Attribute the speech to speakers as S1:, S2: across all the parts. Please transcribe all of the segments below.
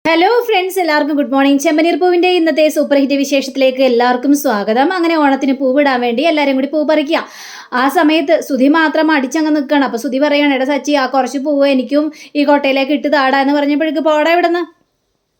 S1: Hello friends, എല്ലാവർക്കും good morning. ചെമ്പനീർ പൂവിൻ്റെ ഇന്നത്തെ സൂപ്പർ ഹിറ്റ് വിശേഷത്തിലേക്ക് എല്ലാവർക്കും സ്വാഗതം. അങ്ങനെ ഓണത്തിന് പൂവിടാൻ വേണ്ടി എല്ലാവരും കൂടി പൂ പറിക്കുക. ആ സമയത്ത് സുധി മാത്രം അടിച്ചങ്ങ് നിൽക്കണം. അപ്പോൾ സുധി പറയണം, എടാ സച്ചി, ആ കുറച്ച് പൂവ് എനിക്കും ഈ കോട്ടയിലേക്ക് ഇട്ട് താടാ എന്ന് പറഞ്ഞപ്പോഴേക്ക് പോടാ ഇവിടുന്ന്,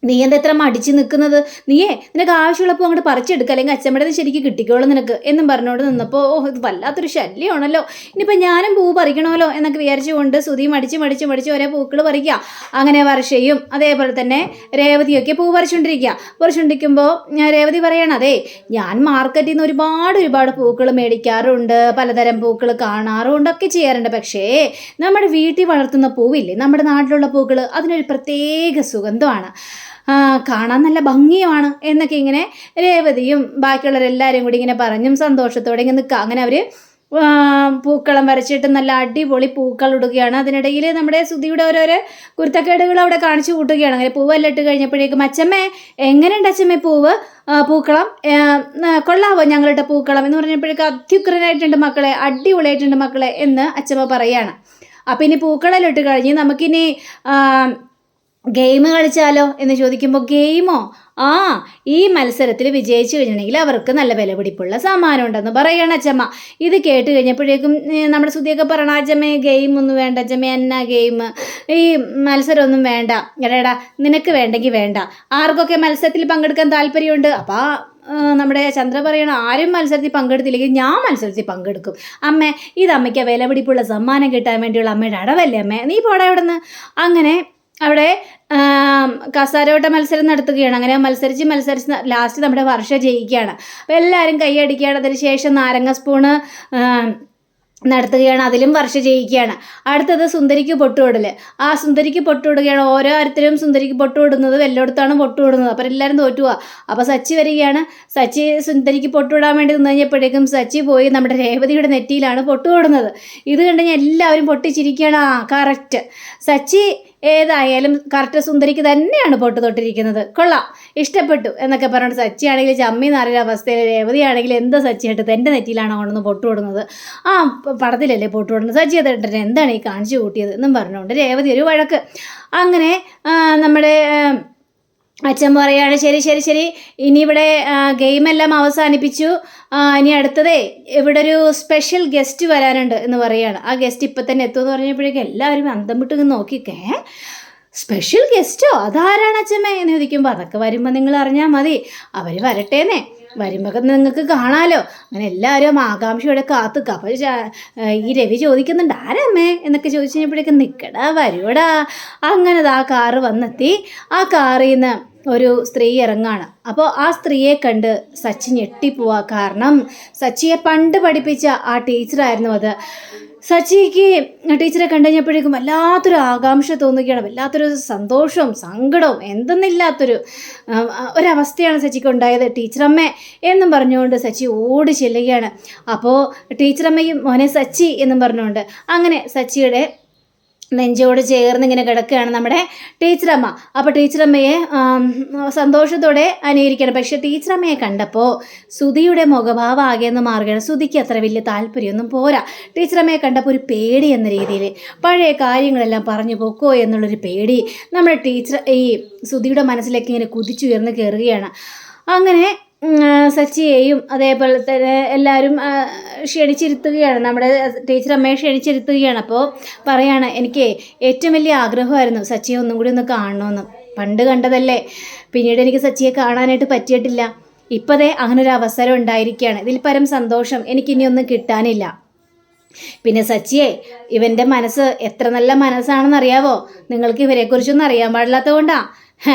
S1: നീ എന്താ ഇത്ര മടിച്ച് നിൽക്കുന്നത്? നിനക്ക് ആവശ്യമുള്ളപ്പോൾ അങ്ങോട്ട് പറിച്ചെടുക്കുക, അല്ലെങ്കിൽ അച്ഛമ്മയുടെ ശരിക്കും കിട്ടിക്കോളും നിനക്ക് എന്നും പറഞ്ഞുകൊണ്ട് നിന്നപ്പോൾ ഇത് വല്ലാത്തൊരു ശല്യമാണല്ലോ, ഇനിയിപ്പോൾ ഞാനും പൂ പറിക്കണമല്ലോ എന്നൊക്കെ വിചാരിച്ചുകൊണ്ട് സുധി മടിച്ച് ഒരേ പൂക്കൾ പറിക്കുക. അങ്ങനെ വർഷയും അതേപോലെ തന്നെ രേവതിയൊക്കെ പൂ പറിച്ചുകൊണ്ടിരിക്കുമ്പോൾ രേവതി പറയണം, അതെ, ഞാൻ മാർക്കറ്റിൽ നിന്ന് ഒരുപാട് പൂക്കൾ മേടിക്കാറുണ്ട്, പലതരം പൂക്കൾ കാണാറുണ്ട്, ഒക്കെ ചെയ്യാറുണ്ട്. പക്ഷേ നമ്മുടെ വീട്ടിൽ വളർത്തുന്ന പൂവില്ലേ, നമ്മുടെ നാട്ടിലുള്ള പൂക്കൾ, അതിനൊരു പ്രത്യേക സുഗന്ധമാണ്, കാണാൻ നല്ല ഭംഗിയുമാണ് എന്നൊക്കെ ഇങ്ങനെ രേവതിയും ബാക്കിയുള്ളവരെല്ലാവരും കൂടി ഇങ്ങനെ പറഞ്ഞും സന്തോഷത്തോടെ ഇങ്ങനെ നിൽക്കുക. അങ്ങനെ അവർ പൂക്കളം വരച്ചിട്ട് നല്ല അടിപൊളി പൂക്കൾ ഇടുകയാണ്. അതിനിടയിൽ നമ്മുടെ സുധിയുടെ ഓരോരോ കുരുത്തക്കേടുകൾ അവിടെ കാണിച്ചു കൂട്ടുകയാണ്. അങ്ങനെ പൂവെല്ലാം ഇട്ട് കഴിഞ്ഞപ്പോഴേക്കും, അച്ചമ്മേ, എങ്ങനെയുണ്ട് അച്ചമ്മേ പൂക്കളം കൊള്ളാവോ ഞങ്ങളുടെ പൂക്കളം എന്ന് പറഞ്ഞപ്പോഴേക്കും, അത്യുഗ്രനായിട്ടുണ്ട് മക്കളെ, അടിപൊളിയായിട്ടുണ്ട് മക്കളെ എന്ന് അച്ചമ്മ പറയാണ്. അപ്പം ഇനി പൂക്കളെല്ലാം ഇട്ട് കഴിഞ്ഞ് നമുക്കിനി ഗെയിം കളിച്ചാലോ എന്ന് ചോദിക്കുമ്പോൾ, ഗെയിമോ? ഈ മത്സരത്തിൽ വിജയിച്ചു കഴിഞ്ഞിട്ടുണ്ടെങ്കിൽ അവർക്ക് നല്ല വിലപിടിപ്പുള്ള സമ്മാനം ഉണ്ടെന്ന് പറയണം അച്ചമ്മ. ഇത് കേട്ട് കഴിഞ്ഞപ്പോഴേക്കും നമ്മുടെ സുധിയൊക്കെ പറയണം, അച്ചമ്മേ ഗെയിമൊന്നും വേണ്ട അച്ചമ്മ, എന്നാ ഗെയിം, ഈ മത്സരമൊന്നും വേണ്ട, എടാ നിനക്ക് വേണ്ടെങ്കിൽ വേണ്ട, ആർക്കൊക്കെ മത്സരത്തിൽ പങ്കെടുക്കാൻ താല്പര്യമുണ്ട്? അപ്പോൾ നമ്മുടെ ചന്ദ്ര പറയണം, ആരും മത്സരത്തിൽ പങ്കെടുത്തില്ലെങ്കിൽ ഞാൻ മത്സരത്തിൽ പങ്കെടുക്കും അമ്മേ, ഇത് അമ്മയ്ക്ക് വിലപിടിപ്പുള്ള സമ്മാനം കിട്ടാൻ വേണ്ടിയുള്ള അമ്മയുടെ അടവല്ലേ അമ്മേ, നീ പോടാ ഇവിടെ നിന്ന്. അങ്ങനെ അവിടെ കസാരോട്ട മത്സരം നടത്തുകയാണ്. അങ്ങനെ മത്സരിച്ച് ലാസ്റ്റ് നമ്മുടെ വർഷ ജയിക്കുകയാണ്. അപ്പോൾ എല്ലാവരും കൈയടിക്കുകയാണ്. അതിന് ശേഷം നാരങ്ങ സ്പൂണ് നടത്തുകയാണ്, അതിലും വർഷ ജയിക്കുകയാണ്. അടുത്തത് സുന്ദരിക്ക് പൊട്ടുവിടൽ. ആ സുന്ദരിക്ക് പൊട്ടുവിടുകയാണ്. ഓരോരുത്തരും സുന്ദരിക്ക് പൊട്ടുവിടുന്നത് എല്ലായിടത്താണ് പൊട്ടുവിടുന്നത്. അപ്പോൾ എല്ലാവരും തോറ്റുക. അപ്പോൾ സച്ചി വരികയാണ്. സച്ചി സുന്ദരിക്ക് പൊട്ടുവിടാൻ വേണ്ടി നിന്ന് കഴിഞ്ഞപ്പോഴേക്കും സച്ചി പോയി നമ്മുടെ രേവതിയുടെ നെറ്റിയിലാണ് പൊട്ടുവിടുന്നത്. ഇത് കണ്ട് ഞാൻ എല്ലാവരും പൊട്ടിച്ചിരിക്കുകയാണ്. കറക്റ്റ്, സച്ചി ഏതായാലും കറക്റ്റ് സുന്ദരിക്ക് തന്നെയാണ് പൊട്ട് തൊട്ടിരിക്കുന്നത്, കൊള്ളാം, ഇഷ്ടപ്പെട്ടു എന്നൊക്കെ പറഞ്ഞിട്ട് സച്ചി ആണെങ്കിൽ ചമ്മി എന്നറിയുന്ന അവസ്ഥയിൽ, രേവതി ആണെങ്കിൽ എന്താ സച്ചിയായിട്ട് എൻ്റെ നെറ്റിയിലാണ് കൊണ്ടൊന്ന് പൊട്ട് കൊടുക്കുന്നത്, പടത്തിലല്ലേ പൊട്ട് കൊടുക്കുന്നത്, സച്ചി അതിട്ട് എന്താണ് ഈ കാണിച്ചു കൂട്ടിയത് എന്നും പറഞ്ഞുകൊണ്ട് രേവതി ഒരു വഴക്ക്. അങ്ങനെ നമ്മുടെ അച്ഛൻ പറയാണ്, ശരി, ഇനി ഇവിടെ ഗെയിമെല്ലാം അവസാനിപ്പിച്ചു, ഇനി അടുത്തതേ ഇവിടെ ഒരു സ്പെഷ്യൽ ഗസ്റ്റ് വരാനുണ്ട് എന്ന് പറയുകയാണ്. ആ ഗസ്റ്റ് ഇപ്പം തന്നെ എത്തുമെന്ന് പറഞ്ഞപ്പോഴേക്കും എല്ലാവരും അന്തം വിട്ട് നോക്കിക്കേ, സ്പെഷ്യൽ ഗസ്റ്റോ, അതാരാണ് അച്ഛമ്മേ എന്ന് ചോദിക്കുമ്പോൾ, അതൊക്കെ വരുമ്പോൾ നിങ്ങൾ അറിഞ്ഞാൽ മതി, അവർ വരട്ടേന്നേ, വരുമ്പോൾ നിങ്ങൾക്ക് കാണാമല്ലോ. അങ്ങനെ എല്ലാവരും ആകാംക്ഷയോടെ കാത്തുക്കുക. അപ്പോൾ ഈ രവി ചോദിക്കുന്നുണ്ട്, ആരമ്മേ എന്നൊക്കെ ചോദിച്ചു കഴിഞ്ഞപ്പോഴേക്കും, നിൽക്കടാ വരുവടാ. അങ്ങനെ ആ കാറ് വന്നെത്തി. ആ കാറിൽ നിന്ന് ഒരു സ്ത്രീ ഇറങ്ങാണ്. അപ്പോൾ ആ സ്ത്രീയെ കണ്ട് സച്ചി ഞെട്ടിപ്പോവാ. കാരണം സച്ചിയെ പണ്ട് പഠിപ്പിച്ച ആ ടീച്ചറായിരുന്നു അത്. സച്ചിക്ക് ടീച്ചറെ കണ്ടു കഴിഞ്ഞപ്പോഴേക്കും വല്ലാത്തൊരു ആകാംക്ഷ തോന്നുകയാണ്, വല്ലാത്തൊരു സന്തോഷവും സങ്കടവും എന്തെന്നില്ലാത്തൊരു ഒരവസ്ഥയാണ് സച്ചിക്ക് ഉണ്ടായത്. ടീച്ചറമ്മേ എന്നും പറഞ്ഞുകൊണ്ട് സച്ചി ഓടി ചെല്ലുകയാണ്. അപ്പോൾ ടീച്ചറമ്മയും മോനെ സച്ചി എന്നും പറഞ്ഞുകൊണ്ട് അങ്ങനെ സച്ചിയുടെ നെഞ്ചോട് ചേർന്ന് ഇങ്ങനെ കിടക്കുകയാണ് നമ്മുടെ ടീച്ചറമ്മ. അപ്പോൾ ടീച്ചറമ്മയെ സന്തോഷത്തോടെ അനുകരിക്കണം. പക്ഷേ ടീച്ചറമ്മയെ കണ്ടപ്പോൾ സുധിയുടെ മുഖഭാവം ആകെയെന്ന് മാറുകയാണ്. സുധിക്ക് അത്ര വലിയ താല്പര്യമൊന്നും പോരാ. ടീച്ചറമ്മയെ കണ്ടപ്പോൾ ഒരു പേടി എന്ന രീതിയിൽ പഴയ കാര്യങ്ങളെല്ലാം പറഞ്ഞു പോക്കോ എന്നുള്ളൊരു പേടി നമ്മുടെ ഈ സുധിയുടെ മനസ്സിലേക്ക് ഇങ്ങനെ കുതിച്ചുയർന്ന് കയറുകയാണ്. അങ്ങനെ സച്ചിയെയും അതേപോലെ തന്നെ എല്ലാവരും ക്ഷണിച്ചിരുത്തുകയാണ്, നമ്മുടെ ടീച്ചറമ്മയെ ക്ഷണിച്ചിരുത്തുകയാണ്. അപ്പോൾ പറയാണ്, എനിക്ക് ഏറ്റവും വലിയ ആഗ്രഹമായിരുന്നു സച്ചിയെ ഒന്നും കൂടി ഒന്ന് കാണണമെന്ന്, പണ്ട് കണ്ടതല്ലേ, പിന്നീട് എനിക്ക് സച്ചിയെ കാണാനായിട്ട് പറ്റിയിട്ടില്ല, ഇപ്പോഴേ അങ്ങനൊരു അവസരം ഉണ്ടായിരിക്കുകയാണ്, ഇതിൽ പരം സന്തോഷം എനിക്കിനിയൊന്നും കിട്ടാനില്ല. പിന്നെ സച്ചിയെ, ഇവൻ്റെ മനസ്സ് എത്ര നല്ല മനസ്സാണെന്നറിയാവോ, നിങ്ങൾക്ക് ഇവരെക്കുറിച്ചൊന്നും അറിയാൻ പാടില്ലാത്തത് കൊണ്ടാണ്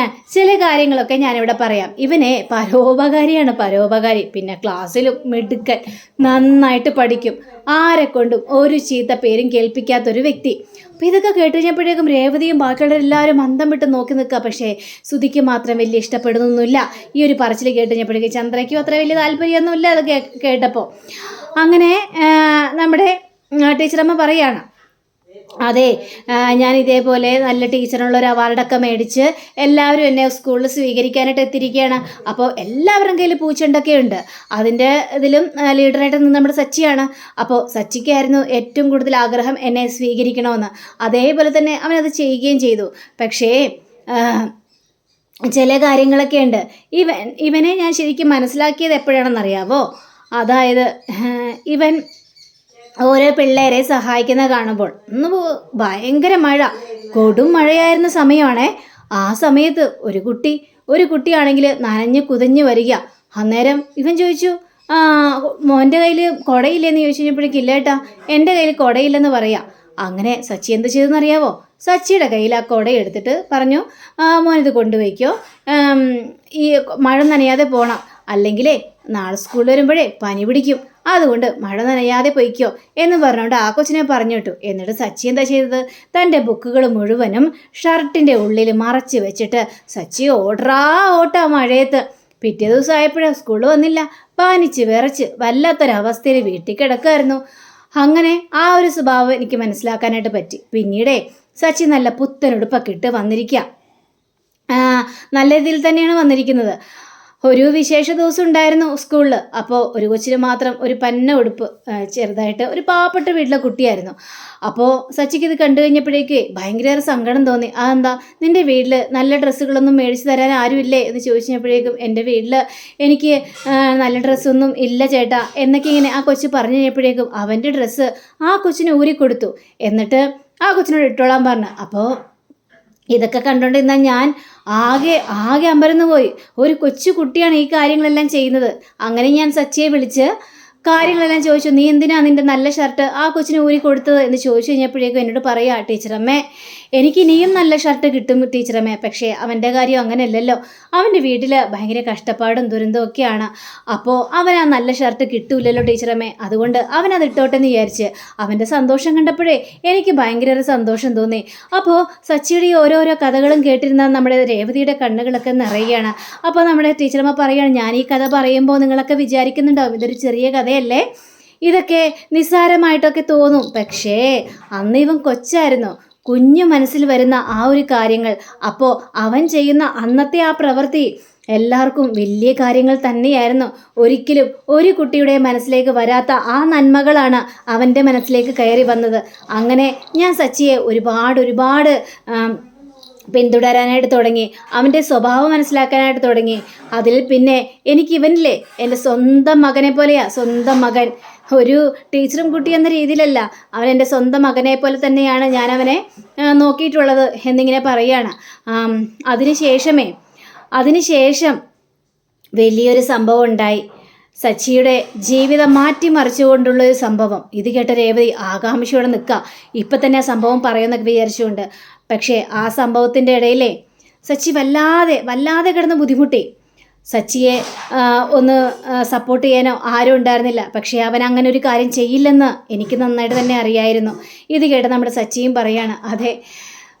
S1: ചില കാര്യങ്ങളൊക്കെ ഞാനിവിടെ പറയാം. ഇവനെ പരോപകാരി, പിന്നെ ക്ലാസ്സിലും മിടുക്കൻ, നന്നായിട്ട് പഠിക്കും, ആരെക്കൊണ്ടും ഒരു ചീത്ത പേരും കേൾപ്പിക്കാത്തൊരു വ്യക്തി. അപ്പോൾ ഇതൊക്കെ കേട്ട് കഴിഞ്ഞപ്പോഴേക്കും രേവതിയും ബാക്കിയുള്ളവരെല്ലാവരും അന്തം വിട്ട് നോക്കി നിൽക്കുക. പക്ഷേ സുധിക്ക് മാത്രം വലിയ ഇഷ്ടപ്പെടുന്നൊന്നുമില്ല. ഈ ഒരു പറച്ചിൽ കേട്ട് കഴിഞ്ഞപ്പോഴേക്കും ചന്ദ്രയ്ക്കും അത്ര വലിയ താല്പര്യമൊന്നുമില്ല അത് കേട്ടപ്പോൾ. അങ്ങനെ നമ്മുടെ ടീച്ചറമ്മ പറയാണ്, അതെ, ഞാൻ ഇതേപോലെ നല്ല ടീച്ചറിനുള്ളൊരു അവാർഡൊക്കെ മേടിച്ച് എല്ലാവരും എന്നെ സ്കൂളിൽ സ്വീകരിക്കാനായിട്ട് എത്തിയിരിക്കുകയാണ്. അപ്പോൾ എല്ലാവരും കയ്യിൽ പൂച്ചെണ്ടൊക്കെ ഉണ്ട്. അതിൻ്റെ ഇതിലും ലീഡറായിട്ട് നിന്ന് നമ്മുടെ സച്ചിയാണ്. അപ്പോൾ സച്ചിക്കായിരുന്നു ഏറ്റവും കൂടുതൽ ആഗ്രഹം എന്നെ സ്വീകരിക്കണമെന്ന്. അതേപോലെ തന്നെ അവനത് ചെയ്യുകയും ചെയ്തു. പക്ഷേ ചില കാര്യങ്ങളൊക്കെ ഉണ്ട്. ഇവനെ ഞാൻ ശരിക്കും മനസ്സിലാക്കിയത് എപ്പോഴാണെന്നറിയാവോ? അതായത് ഇവൻ ഓരോ പിള്ളേരെ സഹായിക്കുന്ന കാണുമ്പോൾ ഭയങ്കര മഴ, കൊടും മഴയായിരുന്ന സമയമാണേ. ആ സമയത്ത് ഒരു കുട്ടിയാണെങ്കിൽ നനഞ്ഞ് കുതഞ്ഞ് വരിക. അന്നേരം ഇവൻ ചോദിച്ചു, മോൻ്റെ കയ്യിൽ കുടയില്ലെന്ന് ചോദിച്ചു കഴിഞ്ഞപ്പോഴേക്കും ഇല്ല ഏട്ടാ, എൻ്റെ കയ്യിൽ കുടയില്ലെന്ന് പറയാം. അങ്ങനെ സച്ചി എന്ത് ചെയ്തെന്നറിയാവോ? സച്ചിയുടെ കയ്യിൽ ആ കുട എടുത്തിട്ട് പറഞ്ഞു, മോനിത് കൊണ്ടുപോയിക്കോ, ഈ മഴ നനയാതെ പോകണം, അല്ലെങ്കിലേ നാളെ സ്കൂളിൽ വരുമ്പോഴേ പനി പിടിക്കും, അതുകൊണ്ട് മഴ നനയാതെ പൊയ്ക്കോ എന്ന് പറഞ്ഞുകൊണ്ട് ആ കൊച്ചിനെ പറഞ്ഞു വിട്ടു. എന്നിട്ട് സച്ചി എന്താ ചെയ്തത്? തൻ്റെ ബുക്കുകൾ മുഴുവനും ഷർട്ടിൻ്റെ ഉള്ളിൽ മറച്ച് വെച്ചിട്ട് സച്ചി ഓട്ടാ മഴയത്ത്. പിറ്റേ ദിവസം ആയപ്പോഴാണ് സ്കൂളിൽ വന്നില്ല, പാനിച്ച് വിറച്ച് വല്ലാത്തൊരവസ്ഥയിൽ വീട്ടിൽ കിടക്കായിരുന്നു. അങ്ങനെ ആ ഒരു സ്വഭാവം എനിക്ക് മനസ്സിലാക്കാനായിട്ട് പറ്റി. പിന്നീടേ സച്ചി നല്ല പുത്തനുടുപ്പൊക്കെ ഇട്ട് വന്നിരിക്കുക, നല്ല രീതിയിൽ തന്നെയാണ് വന്നിരിക്കുന്നത്. ഒരു വിശേഷ ദിവസം ഉണ്ടായിരുന്നു സ്കൂളിൽ. അപ്പോൾ ഒരു കൊച്ചിന് മാത്രം ഒരു പന്ന ഉടുപ്പ്, ചെറുതായിട്ട് ഒരു പാവപ്പെട്ട വീട്ടിലെ കുട്ടിയായിരുന്നു. അപ്പോൾ സച്ചിക്ക് ഇത് കണ്ടു കഴിഞ്ഞപ്പോഴേക്ക് ഭയങ്കര സങ്കടം തോന്നി. അതെന്താ, നിൻ്റെ വീട്ടിൽ നല്ല ഡ്രസ്സുകളൊന്നും മേടിച്ച് തരാൻ ആരുമില്ലേ എന്ന് ചോദിച്ചപ്പോഴേക്കും എൻ്റെ വീട്ടിൽ എനിക്ക് നല്ല ഡ്രസ്സൊന്നും ഇല്ല ചേട്ടാ എന്നൊക്കെ ഇങ്ങനെ ആ കൊച്ചു പറഞ്ഞു കഴിഞ്ഞപ്പോഴേക്കും അവൻ്റെ ഡ്രസ്സ് ആ കൊച്ചിന് ഊരിക്കൊടുത്തു. എന്നിട്ട് ആ കൊച്ചിനോട് ഇട്ടോളാൻ പറഞ്ഞു. അപ്പോൾ ഇതൊക്കെ കണ്ടുകൊണ്ടിരുന്നാൽ ഞാൻ ആകെ അമ്പരന്ന് പോയി. ഒരു കൊച്ചു കുട്ടിയാണ് ഈ കാര്യങ്ങളെല്ലാം ചെയ്യുന്നത്. അങ്ങനെ ഞാൻ സച്ചിയെ വിളിച്ച് കാര്യങ്ങളെല്ലാം ചോദിച്ചു, നീ എന്തിനാ നിൻ്റെ നല്ല ഷർട്ട് ആ കൊച്ചിന് ഊരി കൊടുത്തത് എന്ന് ചോദിച്ചു കഴിഞ്ഞപ്പോഴേക്കും എന്നോട് പറയാ, ടീച്ചറമ്മേ എനിക്ക് ഇനിയും നല്ല ഷർട്ട് കിട്ടും ടീച്ചറമ്മേ, പക്ഷേ അവൻ്റെ കാര്യം അങ്ങനെയല്ലല്ലോ, അവൻ്റെ വീട്ടിൽ ഭയങ്കര കഷ്ടപ്പാടും ദുരന്തവും ഒക്കെയാണ്, അപ്പോൾ അവൻ ആ നല്ല ഷർട്ട് കിട്ടൂലല്ലോ ടീച്ചറമ്മേ, അതുകൊണ്ട് അവനത് ഇട്ടോട്ടെ എന്ന് വിചാരിച്ച്. അവൻ്റെ സന്തോഷം കണ്ടപ്പോഴേ എനിക്ക് ഭയങ്കര സന്തോഷം തോന്നി. അപ്പോൾ സച്ചിയുടെ ഓരോരോ കഥകളും കേട്ടിരുന്ന നമ്മുടെ രേവതിയുടെ കണ്ണുകളൊക്കെ നിറയുകയാണ്. അപ്പോൾ നമ്മുടെ ടീച്ചറമ്മ പറയുകയാണ്, ഞാൻ ഈ കഥ പറയുമ്പോൾ നിങ്ങളൊക്കെ വിചാരിക്കുന്നുണ്ടാവും ഇതൊരു ചെറിയ കഥയല്ലേ, ഇതൊക്കെ നിസ്സാരമായിട്ടൊക്കെ തോന്നും, പക്ഷേ അന്ന് ഇവൻ കൊച്ചായിരുന്നു, കുഞ്ഞു മനസ്സിൽ വരുന്ന ആ ഒരു കാര്യങ്ങൾ, അപ്പോൾ അവൻ ചെയ്യുന്ന അന്നത്തെ ആ പ്രവൃത്തി എല്ലാവർക്കും വലിയ കാര്യങ്ങൾ തന്നെയായിരുന്നു. ഒരിക്കലും ഒരു കുട്ടിയുടെ മനസ്സിലേക്ക് വരാത്ത ആ നന്മകളാണ് അവൻ്റെ മനസ്സിലേക്ക് കയറി വന്നത്. അങ്ങനെ ഞാൻ സച്ചിയെ ഒരുപാട് പിന്തുടരാനായിട്ട് തുടങ്ങി, അവൻ്റെ സ്വഭാവം മനസ്സിലാക്കാനായിട്ട് തുടങ്ങി. അതിൽ പിന്നെ എനിക്ക് ഇവനില്ലേ എൻ്റെ സ്വന്തം മകനെ പോലെയാ. സ്വന്തം മകൻ, ഒരു ടീച്ചറും കുട്ടി എന്ന രീതിയിലല്ല, അവൻ എൻ്റെ സ്വന്തം മകനെ പോലെ തന്നെയാണ് ഞാൻ അവനെ നോക്കിയിട്ടുള്ളത് എന്നിങ്ങനെ പറയുകയാണ്. അതിനുശേഷം വലിയൊരു സംഭവം ഉണ്ടായി. സച്ചിയുടെ ജീവിതം മാറ്റിമറിച്ചുകൊണ്ടുള്ളൊരു സംഭവം. ഇത് കേട്ട രേവതി ആകാംക്ഷയോടെ നിൽക്കുക, ഇപ്പം തന്നെ ആ സംഭവം പറയുമെന്നൊക്കെ വിചാരിച്ചുകൊണ്ട്. പക്ഷേ ആ സംഭവത്തിൻ്റെ ഇടയിലേ സച്ചി വല്ലാതെ കിടന്ന് ബുദ്ധിമുട്ടി. സച്ചിയെ ഒന്ന് സപ്പോർട്ട് ചെയ്യാനോ ആരും ഉണ്ടായിരുന്നില്ല. പക്ഷേ അവൻ അങ്ങനെ ഒരു കാര്യം ചെയ്യില്ലെന്ന് എനിക്ക് നന്നായിട്ട് തന്നെ അറിയായിരുന്നു. ഇത് കേട്ട് നമ്മുടെ സച്ചിയും പറയാണ്, അതെ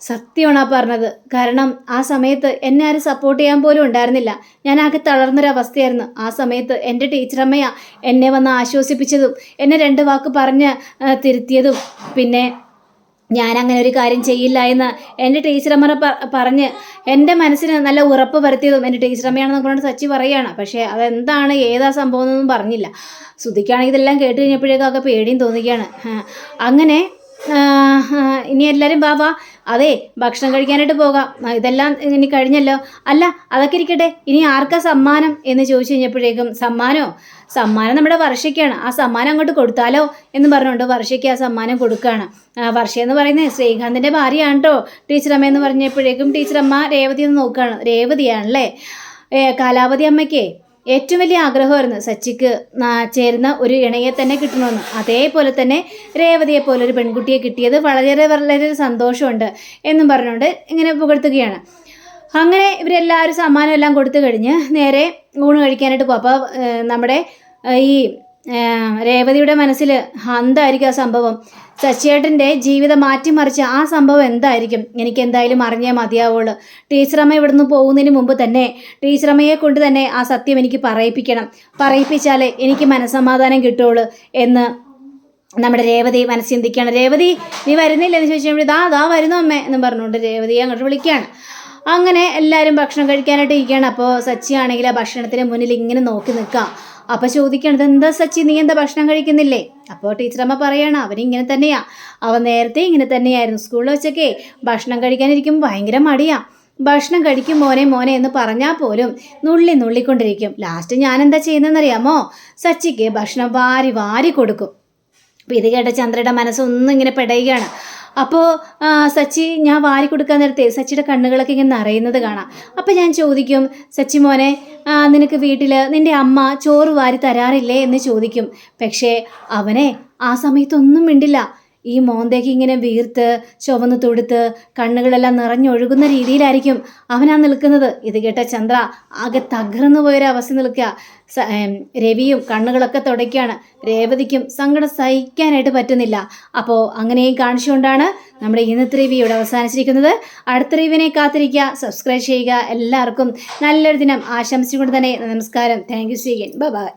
S1: സത്യമാണ് ആ പറഞ്ഞത്. കാരണം ആ സമയത്ത് എന്നെ ആരും സപ്പോർട്ട് ചെയ്യാൻ പോലും ഉണ്ടായിരുന്നില്ല. ഞാൻ ആകെ തളർന്നൊരവസ്ഥയായിരുന്നു. ആ സമയത്ത് എൻ്റെ ടീച്ചറമ്മയാ എന്നെ വന്ന് ആശ്വസിപ്പിച്ചതും എന്നെ 2 വാക്ക് പറഞ്ഞ് തിരുത്തിയതും പിന്നെ ഞാൻ അങ്ങനെ ഒരു കാര്യം ചെയ്യില്ല എന്ന് എൻ്റെ ടീച്ചറമ്മ പറഞ്ഞ് എൻ്റെ മനസ്സിന് നല്ല ഉറപ്പ് വരുത്തിയതും എൻ്റെ ടീച്ചറമ്മയാണെന്ന് പറഞ്ഞിട്ട് സച്ചി പറയുകയാണ്. പക്ഷേ അതെന്താണ് ഏതാ സംഭവം എന്നൊന്നും പറഞ്ഞില്ല. ശ്രുതിക്കാണെങ്കിൽ ഇതെല്ലാം കേട്ട് കഴിഞ്ഞപ്പോഴേക്കൊക്കെ പേടിയും തോന്നുകയാണ്. അങ്ങനെ ഇനി എല്ലാവരും വാ അതെ ഭക്ഷണം കഴിക്കാനായിട്ട് പോകാം, ഇതെല്ലാം ഇനി കഴിഞ്ഞല്ലോ. അല്ല അതൊക്കെ ഇരിക്കട്ടെ, ഇനി ആർക്കാ സമ്മാനം എന്ന് ചോദിച്ചു കഴിഞ്ഞപ്പോഴേക്കും സമ്മാനം നമ്മുടെ വർഷയ്ക്കാണ്, ആ സമ്മാനം അങ്ങോട്ട് കൊടുത്താലോ എന്ന് പറഞ്ഞുകൊണ്ട് വർഷയ്ക്ക് ആ സമ്മാനം കൊടുക്കുകയാണ്. വർഷ എന്ന് പറയുന്നത് ശ്രീകാന്തിൻ്റെ ഭാര്യയാണ് കേട്ടോ ടീച്ചറമ്മ എന്ന് പറഞ്ഞപ്പോഴേക്കും ടീച്ചറമ്മ രേവതി എന്ന് നോക്കുകയാണ്. രേവതിയാണല്ലേ, കാലാവതി അമ്മയ്ക്ക് ഏറ്റവും വലിയ ആഗ്രഹമായിരുന്നു സച്ചിക്ക് ചേരുന്ന ഒരു ഇണയെ തന്നെ കിട്ടണമെന്ന്. അതേപോലെ തന്നെ രേവതിയെ പോലെ ഒരു പെൺകുട്ടിയെ കിട്ടിയത് വളരെ സന്തോഷമുണ്ട് എന്നും പറഞ്ഞുകൊണ്ട് ഇങ്ങനെ പുകഴ്ത്തുകയാണ്. അങ്ങനെ ഇവരെല്ലാവരും സമ്മാനം എല്ലാം കൊടുത്തു കഴിഞ്ഞ് നേരെ ഊണ് കഴിക്കാനായിട്ട് പോകും. അപ്പോൾ നമ്മുടെ ഈ രേവതിയുടെ മനസ്സിൽ എന്തായിരിക്കും ആ സംഭവം, സച്ചിയേട്ടൻ്റെ ജീവിതം മാറ്റിമറിച്ച ആ സംഭവം എന്തായിരിക്കും, എനിക്ക് എന്തായാലും അറിഞ്ഞേ മതിയാവുള്ളൂ. ടീച്ചറമ്മ ഇവിടുന്ന് പോകുന്നതിന് മുമ്പ് തന്നെ ടീച്ചറമ്മയെ കൊണ്ട് തന്നെ ആ സത്യം എനിക്ക് പറയിപ്പിച്ചാലേ എനിക്ക് മനസ്സമാധാനം കിട്ടുള്ളൂ എന്ന് നമ്മുടെ രേവതി മനസ്സ് ചിന്തിക്കുകയാണ്. രേവതി നീ വരുന്നില്ല എന്ന് ചോദിച്ചപ്പോൾ ദാ വരുന്നു അമ്മേ എന്ന് പറഞ്ഞുകൊണ്ട് രേവതിയെ അങ്ങോട്ട് വിളിക്കുകയാണ്. അങ്ങനെ എല്ലാവരും ഭക്ഷണം കഴിക്കാനായിട്ട് ഇരിക്കുകയാണ്. അപ്പോൾ സച്ചി ആണെങ്കിൽ ആ ഭക്ഷണത്തിന് മുന്നിൽ ഇങ്ങനെ നോക്കി നിൽക്കുക. അപ്പോൾ ചോദിക്കണത് എന്താ സച്ചി നീ എന്താ ഭക്ഷണം കഴിക്കുന്നില്ലേ? അപ്പോൾ ടീച്ചറമ്മ പറയാണ് അവനിങ്ങനെ തന്നെയാ, അവൻ നേരത്തെ ഇങ്ങനെ തന്നെയായിരുന്നു, സ്കൂളിൽ വെച്ചൊക്കെ ഭക്ഷണം കഴിക്കാനിരിക്കുമ്പോൾ ഭയങ്കര മടിയാ, ഭക്ഷണം കഴിക്കും മോനെ മോനെ എന്ന് പറഞ്ഞാൽ പോലും നുള്ളിക്കൊണ്ടിരിക്കും. ലാസ്റ്റ് ഞാൻ എന്താ ചെയ്യുന്നതെന്നറിയാമോ? സച്ചിക്ക് ഭക്ഷണം വാരി വാരി കൊടുക്കും. അപ്പോൾ ഇത് കേട്ട ചന്ദ്രയുടെ മനസ്സൊന്നും ഇങ്ങനെ പെടയുകയാണ്. അപ്പോൾ സച്ചി ഞാൻ വാരി കൊടുക്കാൻ നേരത്തെ സച്ചിയുടെ കണ്ണുകളൊക്കെ ഇങ്ങനെ നിറയുന്നത് കാണാം. അപ്പോൾ ഞാൻ ചോദിക്കും, സച്ചി മോനെ നിനക്ക് വീട്ടിൽ നിൻ്റെ അമ്മ ചോറ് വാരി തരാറില്ലേ എന്ന് ചോദിക്കും. പക്ഷേ അവനെ ആ സമയത്തൊന്നും മിണ്ടില്ല. ഈ മോന്തേക്ക് ഇങ്ങനെ വീർത്ത് ചുവന്ന് തൊടുത്ത് കണ്ണുകളെല്ലാം നിറഞ്ഞൊഴുകുന്ന രീതിയിലായിരിക്കും അവനാ നിൽക്കുന്നത്. ഇത് കേട്ട ചന്ദ്ര ആകെ തകർന്നു പോയൊരവസ്ഥ നിൽക്കുക. രവിയും കണ്ണുകളൊക്കെ തുടയ്ക്കുകയാണ്. രേവതിക്കും സങ്കടം സഹിക്കാനായിട്ട് പറ്റുന്നില്ല. അപ്പോൾ അങ്ങനെയും കാണിച്ചുകൊണ്ടാണ് നമ്മുടെ ഇന്നത്തെ റിവ്യൂ ഇവിടെ അവസാനിച്ചിരിക്കുന്നത്. അടുത്ത റിവ്യൂവിനെ കാത്തിരിക്കുക, സബ്സ്ക്രൈബ് ചെയ്യുക. എല്ലാവർക്കും നല്ലൊരു ദിനം ആശംസിച്ചുകൊണ്ട് തന്നെ നമസ്കാരം. Thank you. See again. Bye by.